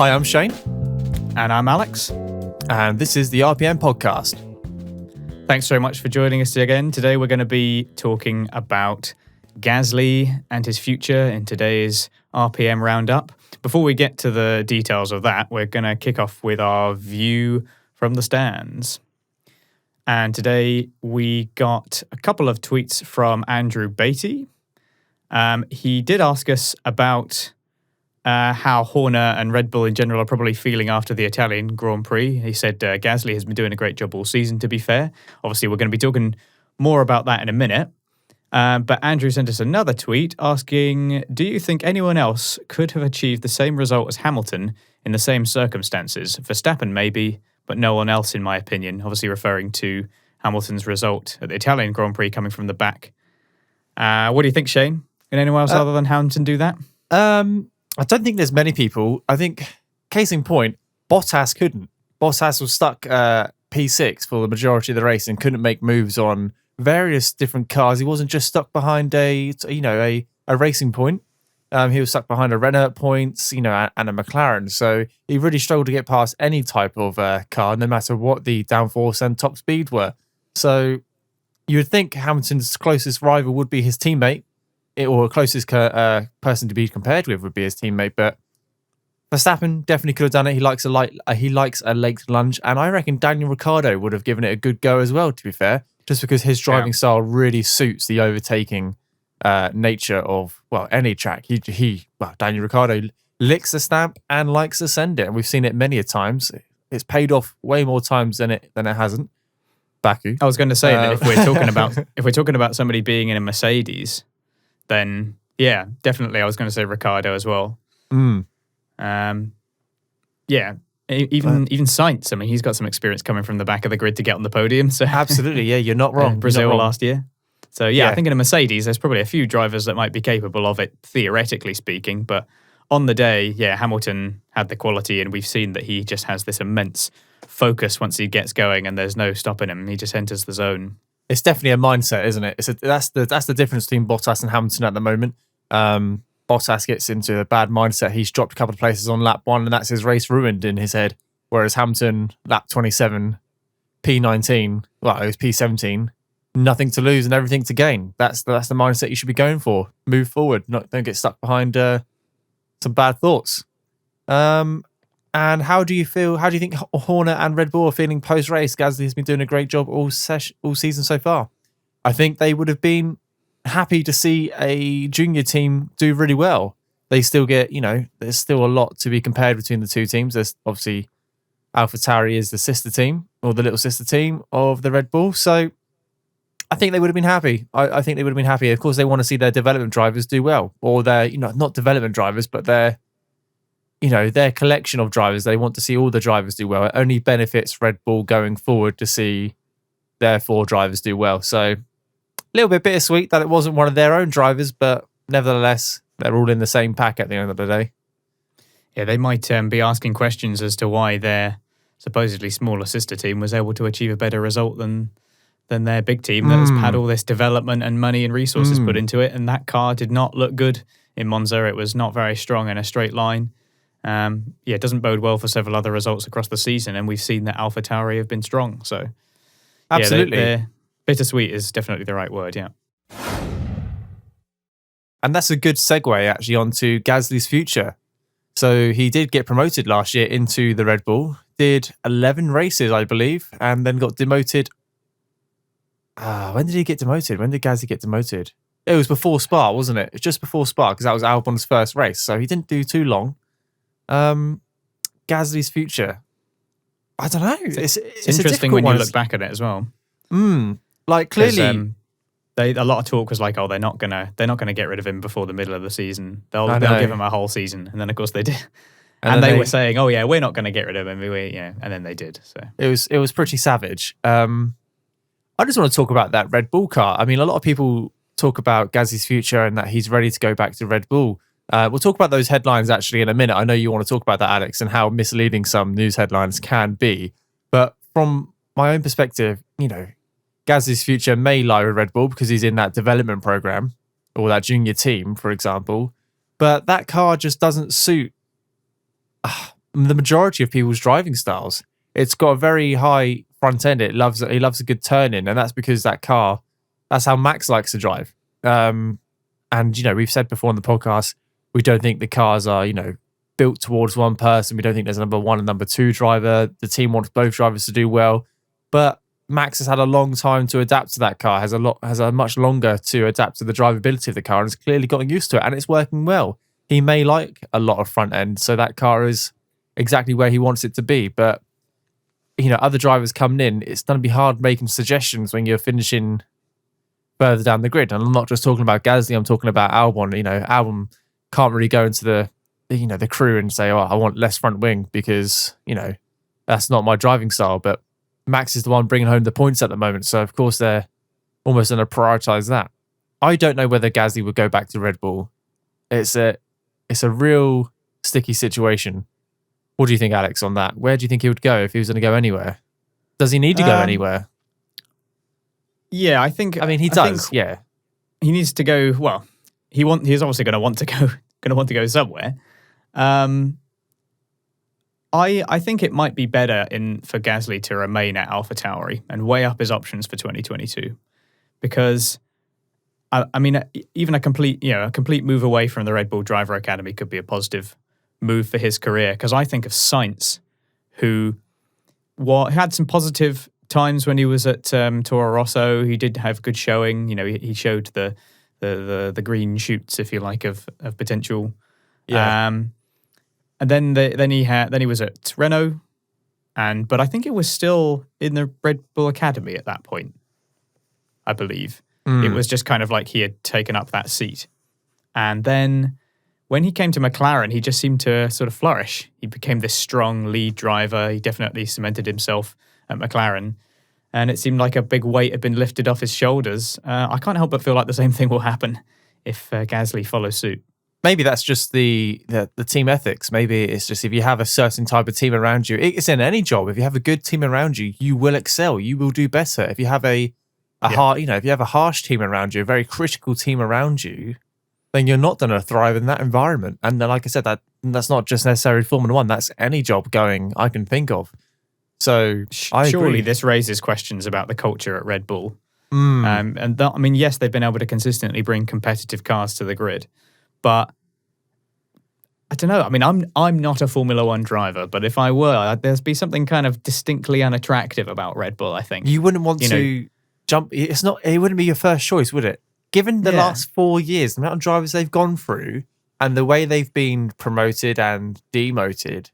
Hi, I'm Shane. And I'm Alex. And this is the RPM podcast. Thanks very much for joining us again. Today we're going to be talking about Gasly and his future in today's RPM Roundup. Before we get to the details of that, we're going to kick off with our view from the stands. And today we got a couple of tweets from Andrew Beatty. He did ask us about how Horner and Red Bull in general are probably feeling after the Italian Grand Prix. He said Gasly has been doing a great job all season, to be fair. Obviously, we're going to be talking more about that in a minute. But Andrew sent us another tweet asking, do you think anyone else could have achieved the same result as Hamilton in the same circumstances? Verstappen maybe, but no one else in my opinion. Obviously referring to Hamilton's result at the Italian Grand Prix coming from the back. What do you think, Shane? Can anyone else other than Hamilton do that? I don't think there's many people. I think, case in point, Bottas couldn't. Bottas was stuck P6 for the majority of the race and couldn't make moves on various different cars. He wasn't just stuck behind a racing point. He was stuck behind a Renault points, and a McLaren. So he really struggled to get past any type of car, no matter what the downforce and top speed were. So you would think Hamilton's closest rival would be his teammate, or closest person to be compared with would be his teammate. But Verstappen definitely could have done it. He likes a late lunge, and I reckon Daniel Ricciardo would have given it a good go as well, to be fair, just because his driving style really suits the overtaking nature of, any track. Daniel Ricciardo licks the stamp and likes to send it, and we've seen it many a times. It's paid off way more times than it hasn't. Baku. I was going to say that if we're talking about somebody being in a Mercedes, then yeah, definitely I was going to say Ricciardo as well. Even Sainz, I mean, he's got some experience coming from the back of the grid to get on the podium. So absolutely, yeah, you're not wrong. Brazil last year. So yeah, I think in a Mercedes, there's probably a few drivers that might be capable of it, theoretically speaking. But on the day, Hamilton had the quality, and we've seen that he just has this immense focus once he gets going, and there's no stopping him. He just enters the zone. It's definitely a mindset, isn't it? That's the difference between Bottas and Hamilton at the moment. Bottas gets into a bad mindset. He's dropped a couple of places on lap 1, and that's his race ruined in his head. Whereas Hamilton, lap 27, P19, it was P17, nothing to lose and everything to gain. That's the mindset you should be going for. Move forward, don't get stuck behind some bad thoughts. And how do you feel? How do you think Horner and Red Bull are feeling post-race? Gasly has been doing a great job all season so far. I think they would have been happy to see a junior team do really well. They still get, there's still a lot to be compared between the two teams. There's obviously AlphaTauri is the sister team, or the little sister team of the Red Bull. So I think they would have been happy. I think they would have been happy. Of course, they want to see their development drivers do well, or their, not development drivers, but their collection of drivers. They want to see all the drivers do well. It only benefits Red Bull going forward to see their 4 drivers do well. So a little bit bittersweet that it wasn't one of their own drivers, but nevertheless, they're all in the same pack at the end of the day. Yeah, they might be asking questions as to why their supposedly smaller sister team was able to achieve a better result than their big team that has had all this development and money and resources put into it. And that car did not look good in Monza. It was not very strong in a straight line. It doesn't bode well for several other results across the season, and we've seen that AlphaTauri have been strong. So, absolutely, bittersweet is definitely the right word. Yeah, and that's a good segue actually onto Gasly's future. So he did get promoted last year into the Red Bull, did 11 races, I believe, and then got demoted. When did he get demoted? When did Gasly get demoted? It was before Spa, wasn't it? It was just before Spa, because that was Albon's first race, so he didn't do too long. Gasly's future, I don't know. It's interesting when you look back at it as well. Clearly, a lot of talk was like, they're not gonna get rid of him before the middle of the season. They'll give him a whole season, and then of course they did. And they were saying, we're not going to get rid of him, and then they did. So it was pretty savage. I just want to talk about that Red Bull car. I mean, a lot of people talk about Gasly's future and that he's ready to go back to Red Bull. We'll talk about those headlines actually in a minute. I know you want to talk about that, Alex, and how misleading some news headlines can be. But from my own perspective, Gasly's future may lie with Red Bull because he's in that development program or that junior team, for example. But that car just doesn't suit the majority of people's driving styles. It's got a very high front end. He loves a good turn in, and that's because that's how Max likes to drive. And we've said before on the podcast, we don't think the cars are built towards one person. We don't think there's a number one and number two driver. The team wants both drivers to do well, but Max has had a long time to adapt to that car. Has a much longer to adapt to the drivability of the car, and has clearly gotten used to it, and it's working well. He may like a lot of front end, so that car is exactly where he wants it to be. But other drivers coming in, it's going to be hard making suggestions when you're finishing further down the grid. And I'm not just talking about Gasly, I'm talking about Albon. Albon can't really go into the crew and say, "Oh, I want less front wing," because that's not my driving style. But Max is the one bringing home the points at the moment, so of course they're almost going to prioritize that. I don't know whether Gasly would go back to Red Bull. It's a real sticky situation. What do you think, Alex, on that? Where do you think he would go if he was going to go anywhere? Does he need to go anywhere? Yeah, I think. I mean, he does. Yeah, he needs to go. Well, he's obviously going to want to go. Going to want to go somewhere. I think it might be better for Gasly to remain at AlphaTauri and weigh up his options for 2022, because I mean, even a complete move away from the Red Bull Driver Academy could be a positive move for his career. Because I think of Sainz, who had some positive times when he was at Toro Rosso. He did have good showing. He showed the green shoots, if you like, of potential. Yeah. And then he was at Renault, but I think it was still in the Red Bull Academy at that point, I believe. It was just kind of like he had taken up that seat. And then when he came to McLaren, he just seemed to sort of flourish. He became this strong lead driver. He definitely cemented himself at McLaren. And it seemed like a big weight had been lifted off his shoulders. I can't help but feel like the same thing will happen if Gasly follows suit. Maybe that's just the team ethics. Maybe it's just if you have a certain type of team around you, it's in any job. If you have a good team around you, you will excel. You will do better. If you have if you have a harsh team around you, a very critical team around you, then you're not going to thrive in that environment. And then, like I said, that's not just necessarily Formula One. That's any job going I can think of. So I surely agree. This raises questions about the culture at Red Bull. I mean, yes, they've been able to consistently bring competitive cars to the grid, but I don't know. I mean, I'm not a Formula One driver, but if I were, there'd be something kind of distinctly unattractive about Red Bull, I think. You wouldn't want to jump. It wouldn't be your first choice, would it? Given the last 4 years, the amount of drivers they've gone through and the way they've been promoted and demoted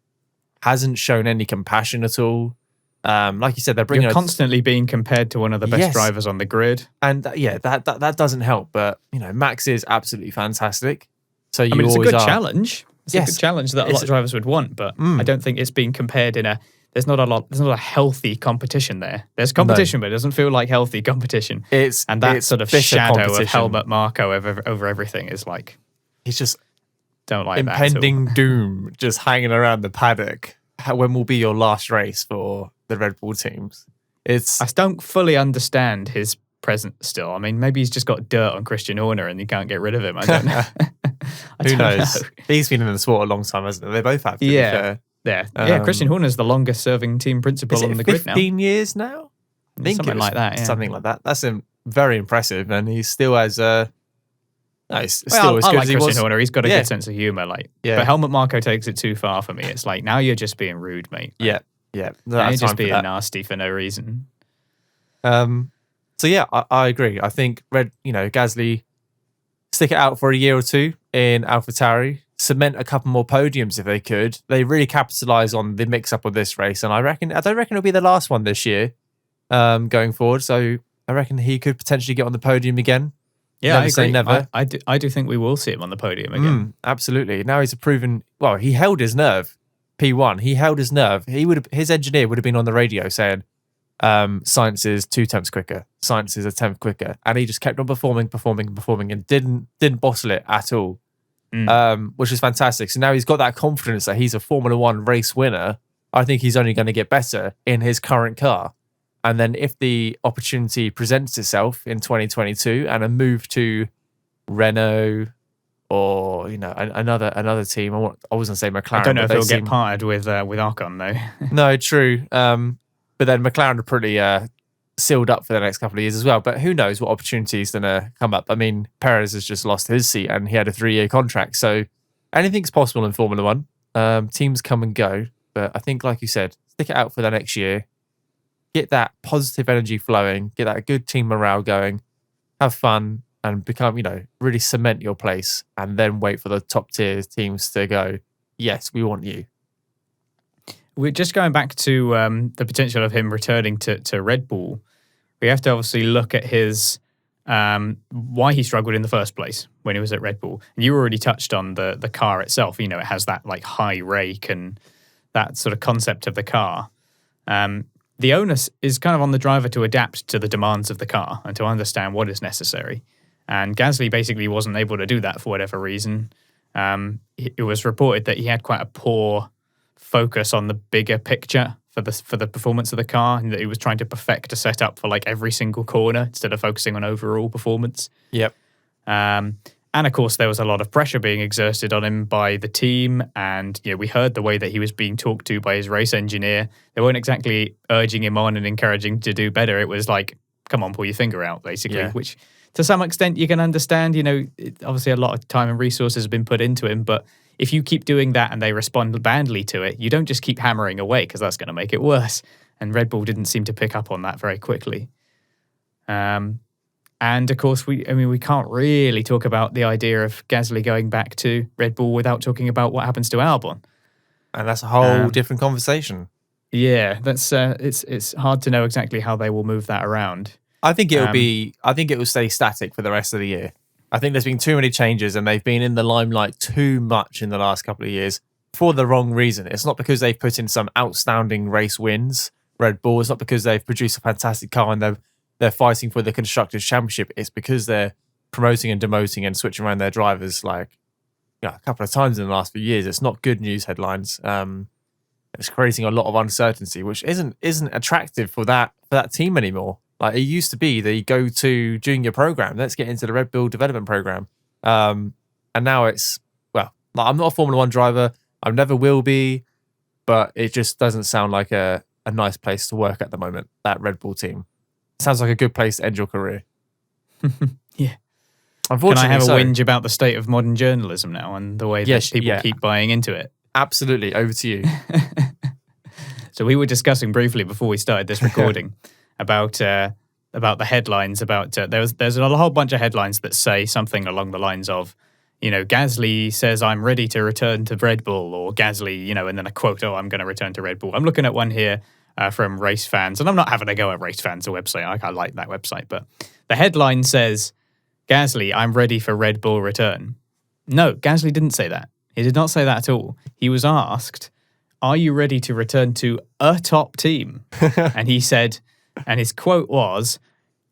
hasn't shown any compassion at all. Like you said, they're bringing. You're constantly being compared to one of the best drivers on the grid, and that doesn't help. But Max is absolutely fantastic. So it's a good challenge. It's a good challenge that a lot of drivers would want, but I don't think it's being compared in a. There's not a healthy competition there. There's competition, but it doesn't feel like healthy competition. It's sort of shadow of Helmut Marko over everything is like. He's just don't like impending doom, just hanging around the paddock. When will be your last race for the Red Bull teams? I don't fully understand his presence still. I mean, maybe he's just got dirt on Christian Horner and you can't get rid of him. I don't know. Who knows? He's been in the sport a long time, hasn't he? They both have. Yeah. Christian Horner's the longest serving team principal on the grid now. 15 years now? I think something like that. Yeah. Something like that. That's very impressive, and he's still as as good I as like he Christian was. Horner. He's got a good sense of humour. But Helmut Marko takes it too far for me. It's like, now you're just being rude, mate. Yeah. Now you're just being nasty for no reason. So yeah, I agree. I think Gasly, stick it out for a year or two in AlphaTauri, cement a couple more podiums if they could. They really capitalise on the mix-up of this race, and I don't reckon it'll be the last one this year, going forward. So I reckon he could potentially get on the podium again. Yeah, never I say agree. never. I do think we will see him on the podium again. Absolutely. Now he's he held his nerve. P1, he held his nerve. His engineer would have been on the radio saying, "Science is 2 tenths quicker. Science is a tenth quicker," and he just kept on performing, and didn't bottle it at all, which is fantastic. So now he's got that confidence that he's a Formula One race winner. I think he's only going to get better in his current car. And then if the opportunity presents itself in 2022 and a move to Renault or another team. I wasn't going to say McLaren. I don't know if but he'll get partnered with Ocon though. No, true. But then McLaren are pretty sealed up for the next couple of years as well. But who knows what opportunities going to come up? I mean, Perez has just lost his seat and he had a 3-year contract. So anything's possible in Formula One. Teams come and go. But I think, like you said, stick it out for the next year. Get that positive energy flowing. Get that good team morale going. Have fun and become, really cement your place. And then wait for the top tier teams to go, yes, we want you. We're just going back to the potential of him returning to Red Bull. We have to obviously look at his why he struggled in the first place when he was at Red Bull. And you already touched on the car itself. It has that like high rake and that sort of concept of the car. The onus is kind of on the driver to adapt to the demands of the car and to understand what is necessary. And Gasly basically wasn't able to do that for whatever reason. It was reported that he had quite a poor focus on the bigger picture for the performance of the car, and that he was trying to perfect a setup for like every single corner instead of focusing on overall performance. Yep. And of course, there was a lot of pressure being exerted on him by the team. And we heard the way that he was being talked to by his race engineer. They weren't exactly urging him on and encouraging him to do better. It was like, come on, pull your finger out, basically, which to some extent you can understand. Obviously a lot of time and resources have been put into him. But if you keep doing that and they respond badly to it, you don't just keep hammering away because that's going to make it worse. And Red Bull didn't seem to pick up on that very quickly. And of course, we can't really talk about the idea of Gasly going back to Red Bull without talking about what happens to Albon. And that's a whole different conversation. Yeah, that's it's hard to know exactly how they will move that around. I think it will stay static for the rest of the year. I think there's been too many changes and they've been in the limelight too much in the last couple of years for the wrong reason. It's not because they've put in some outstanding race wins, Red Bull. It's not because they've produced a fantastic car and they're fighting for the Constructors' Championship. It's because they're promoting and demoting and switching around their drivers a couple of times in the last few years. It's not good news headlines. It's creating a lot of uncertainty, which isn't attractive for that team anymore. Like it used to be the go-to junior program. Let's get into the Red Bull development program. And now it's, I'm not a Formula One driver. I never will be, but it just doesn't sound like a nice place to work at the moment, that Red Bull team. Sounds like a good place to end your career. Yeah. Unfortunately, can I have a whinge about the state of modern journalism now and the way that people keep buying into it? Absolutely. Over to you. So we were discussing briefly before we started this recording about the headlines. There's a whole bunch of headlines that say something along the lines of, Gasly says I'm ready to return to Red Bull, or Gasly, and then a quote, I'm going to return to Red Bull. I'm looking at one here from Race Fans, and I'm not having a go at Race Fans, the website. I like that website, but the headline says, Gasly, I'm ready for Red Bull return. No, Gasly didn't say that. He did not say that at all. He was asked, are you ready to return to a top team? And he said, and his quote was,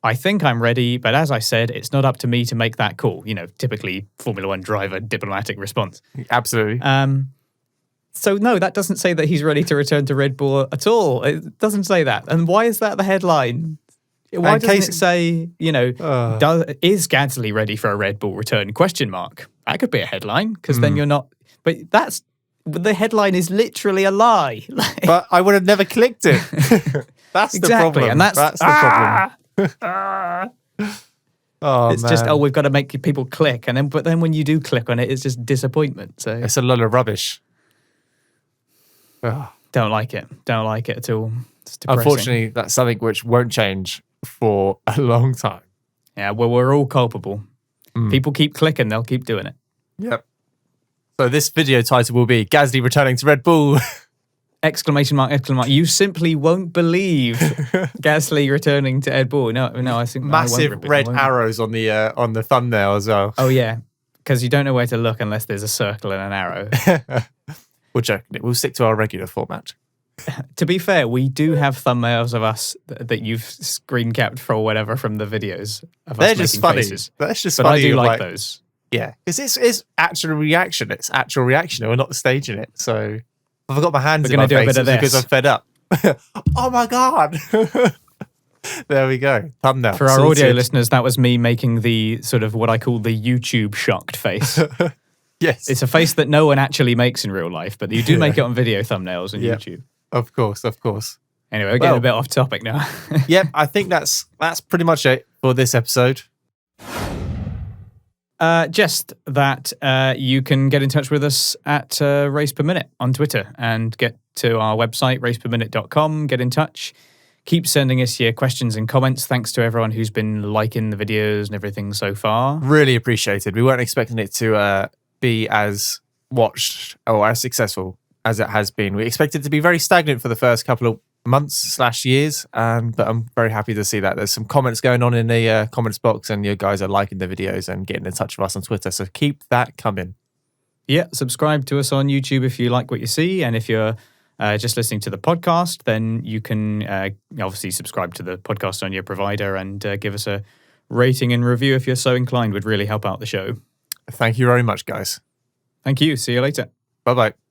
I think I'm ready, but as I said, it's not up to me to make that call. Typically Formula One driver diplomatic response. Absolutely. So no, that doesn't say that he's ready to return to Red Bull at all. It doesn't say that. And why is that the headline? Why doesn't it say, is Gasly ready for a Red Bull return? ? That could be a headline, because then you're not. But the headline is literally a lie. But I would have never clicked it. That's exactly, the problem. And that's the problem. It's just, we've got to make people click. But then when you do click on it, it's just disappointment. So it's a lot of rubbish. Don't like it. Don't like it at all. It's depressing. Unfortunately, that's something which won't change for a long time. Yeah, well, we're all culpable. People keep clicking, they'll keep doing it. Yep. So this video title will be Gasly returning to Red Bull. ! You simply won't believe Gasly returning to Red Bull. No, I think massive red arrows on the thumbnail as well. Oh yeah, because you don't know where to look unless there's a circle and an arrow. We're joking. We'll stick to our regular format. To be fair, we do have thumbnails of us that you've screen capped for whatever from the videos of They're us just making funny. faces. That's just but funny. I do like those. Yeah, because it's actual reaction. It's actual reaction. We're not staging it. So I've got my hands in my face because I'm fed up. Oh my God. There we go. Thumbnail. For our Sorted. audio listeners, that was me making the sort of what I call the YouTube shocked face. Yes. It's a face that no one actually makes in real life, but you do make it on video thumbnails on Yeah. YouTube. Of course. Anyway, we're getting a bit off topic now. Yep, I think that's pretty much it for this episode. Just that you can get in touch with us at RacePerMinute on Twitter and get to our website, raceperminute.com, get in touch. Keep sending us your questions and comments. Thanks to everyone who's been liking the videos and everything so far. Really appreciated. We weren't expecting it to be as watched or as successful as it has been. We expected it to be very stagnant for the first couple of months/years, but I'm very happy to see that there's some comments going on in the comments box, and you guys are liking the videos and getting in touch with us on Twitter. So keep that coming. Yeah, subscribe to us on YouTube if you like what you see, and if you're just listening to the podcast, then you can obviously subscribe to the podcast on your provider and give us a rating and review if you're so inclined. Would really help out the show. Thank you very much, guys. Thank you. See you later. Bye-bye.